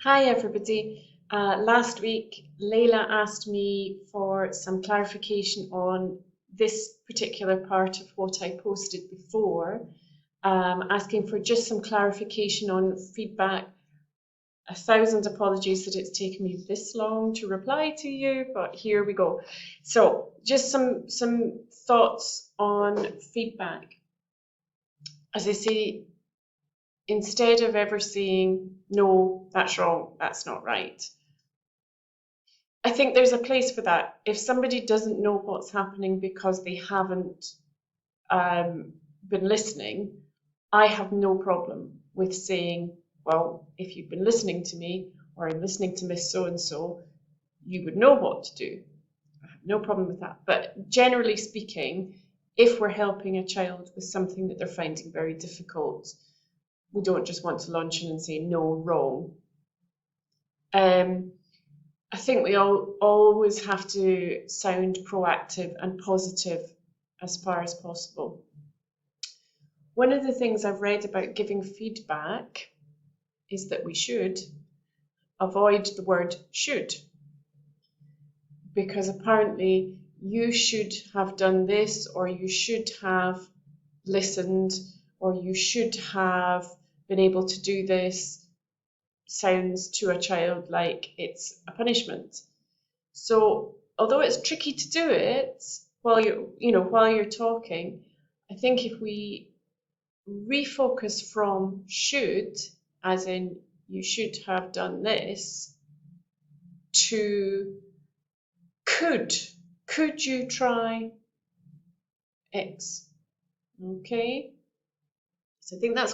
Hi everybody. Last week, Layla asked me for some clarification on this particular part of what I posted before, asking for just some clarification on feedback. 1,000 apologies that it's taken me this long to reply to you, but here we go. So just some thoughts on feedback. As I say, instead of ever saying, no, that's wrong, that's not right, I think there's a place for that. If somebody doesn't know what's happening because they haven't been listening, I have no problem with saying, well, if you've been listening to me or I'm listening to Miss So-and-so, you would know what to do. I have no problem with that. But generally speaking, if we're helping a child with something that they're finding very difficult, we don't just want to launch in and say, no, wrong. I think we all always have to sound proactive and positive as far as possible. One of the things I've read about giving feedback is that we should avoid the word should, because apparently you should have done this, or you should have listened, or you should have been able to do this, sounds to a child like it's a punishment. So although it's tricky to do it while you're talking, I think if we refocus from should, as in you should have done this, to could you try X? Okay. So I think that's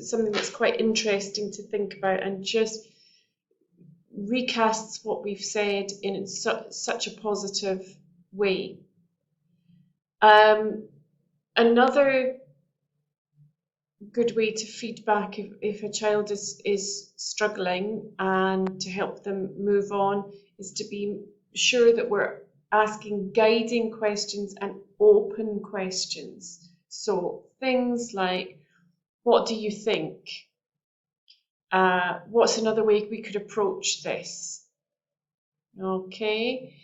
something that's quite interesting to think about, and just recasts what we've said in such a positive way. Another good way to feedback if a child is struggling, and to help them move on, is to be sure that we're asking guiding questions and open questions. So things like, what do you think? What's another way we could approach this? Okay.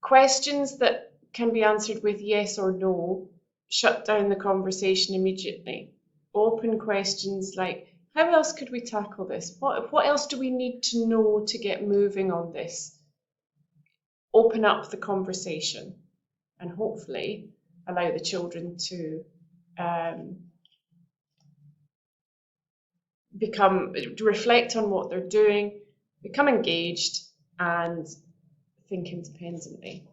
Questions that can be answered with yes or no shut down the conversation immediately. Open questions like, how else could we tackle this? What else do we need to know to get moving on this? Open up the conversation and hopefully allow the children to reflect on what they're doing, become engaged, and think independently.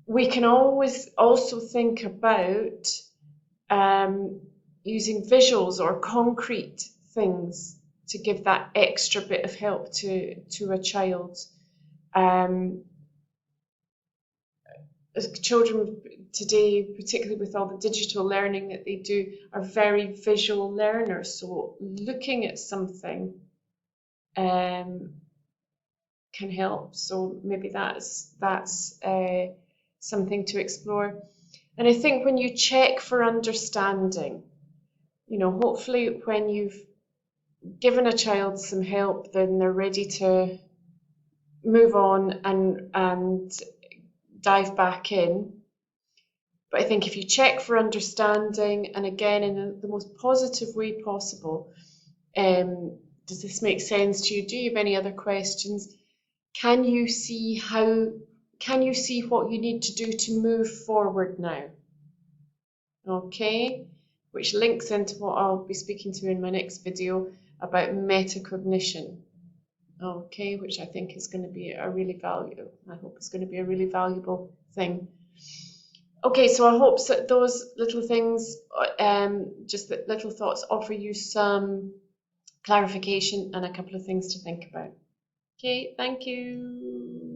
We can always also think about using visuals or concrete things to give that extra bit of help to a child. Children today, particularly with all the digital learning that they do, are very visual learners. So looking at something can help. So maybe that's something to explore. And I think when you check for understanding, hopefully when you've given a child some help, then they're ready to move on and dive back in. But I think if you check for understanding, and again in the most positive way possible, does this make sense to you? Do you have any other questions? Can you see what you need to do to move forward now? Okay, which links into what I'll be speaking to in my next video about metacognition. Okay, which I think is going to be I hope it's going to be a really valuable thing. Okay, so I hope that those little things, just the little thoughts, offer you some clarification and a couple of things to think about. Okay, thank you.